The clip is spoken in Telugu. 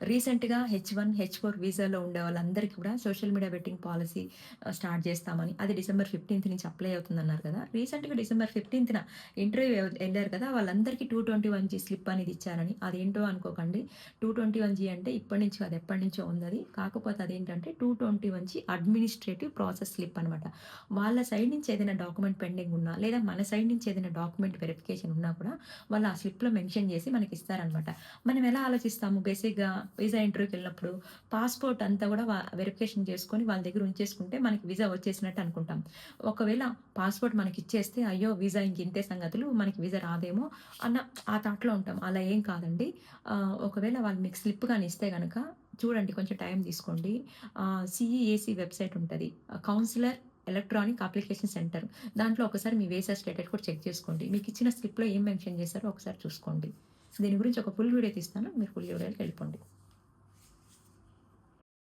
రీసెంట్‌గా H1, H4 వీసాలో ఉండే వాళ్ళందరికీ కూడా social media vetting policy start చేస్తామని, అది డిసెంబర్ 15 నుంచి అప్లై అవుతుందన్నారు కదా! రీసెంట్‌గా డిసెంబర్ 15న ఇంటర్వ్యూ ఎళ్లారు కదా! వాళ్ళందరికీ 221జీ స్లిప్ అనేది ఇచ్చారని. అదేంటో అనుకోకండి. 221జీ అంటే ఇప్పటి నుంచి కాదు, ఎప్పటినుంచో ఉందది. కాకపోతే అదేంటంటే 221జీ అడ్మినిస్ట్రేటివ్ ప్రాసెస్ స్లిప్ అనమాట. వాళ్ళ సైడ్ నుంచి ఏదైనా డాక్యుమెంట్ పెండింగ్ ఉన్నా, లేదా మన సైడ్ నుంచి ఏదైనా డాక్యుమెంట్ వెరిఫికేషన్ ఉన్నా కూడా వాళ్ళు ఆ స్లిప్‌లో మెన్షన్ చేసి మనకిస్తారనమాట. మనం ఎలా ఆలోచిస్తాము బేసిక్‌గా వీసా ఇంటర్వ్యూకెళ్ళినప్పుడు పాస్‌పోర్ట్ అంతా గూడా వెరిఫికేషన్ చేసుకొని వాళ్ళ దగ్గర ఉంచేసుకుంటే మనకి వీసా వచ్చేసినట్టు అనుకుంటాం. ఒకవేళ పాస్‌పోర్ట్ మనకిచ్చేస్తే అయ్యో! వీసా ఇంకింతే సంగతులు, మనకి వీసా రాదేమో అన్న ఆ థాట్‌లో ఉంటాం. అలా ఏం కాదండి. ఒకవేళ వాళ్ళు మీకు స్లిప్ గాని ఇస్తే గనక చూడండి, కొంచెం టైం తీసుకోండి. సీఈఏసీ వెబ్‌సైట్ ఉంటది. Consular electronic application centre. దాంట్లో ఒకసారి మీ వీసా స్టేటస్ కూడా చెక్ చేసుకోండి. మీకిచ్చిన స్లిప్‌లో ఏం మెన్షన్ చేశారో ఒకసారి చూసుకోండి. దీని గురించి ఒక ఫుల్ వీడియో తీస్తాను. మీరు ఫుల్ వీడియోలోకి వెళ్ళిపోండి.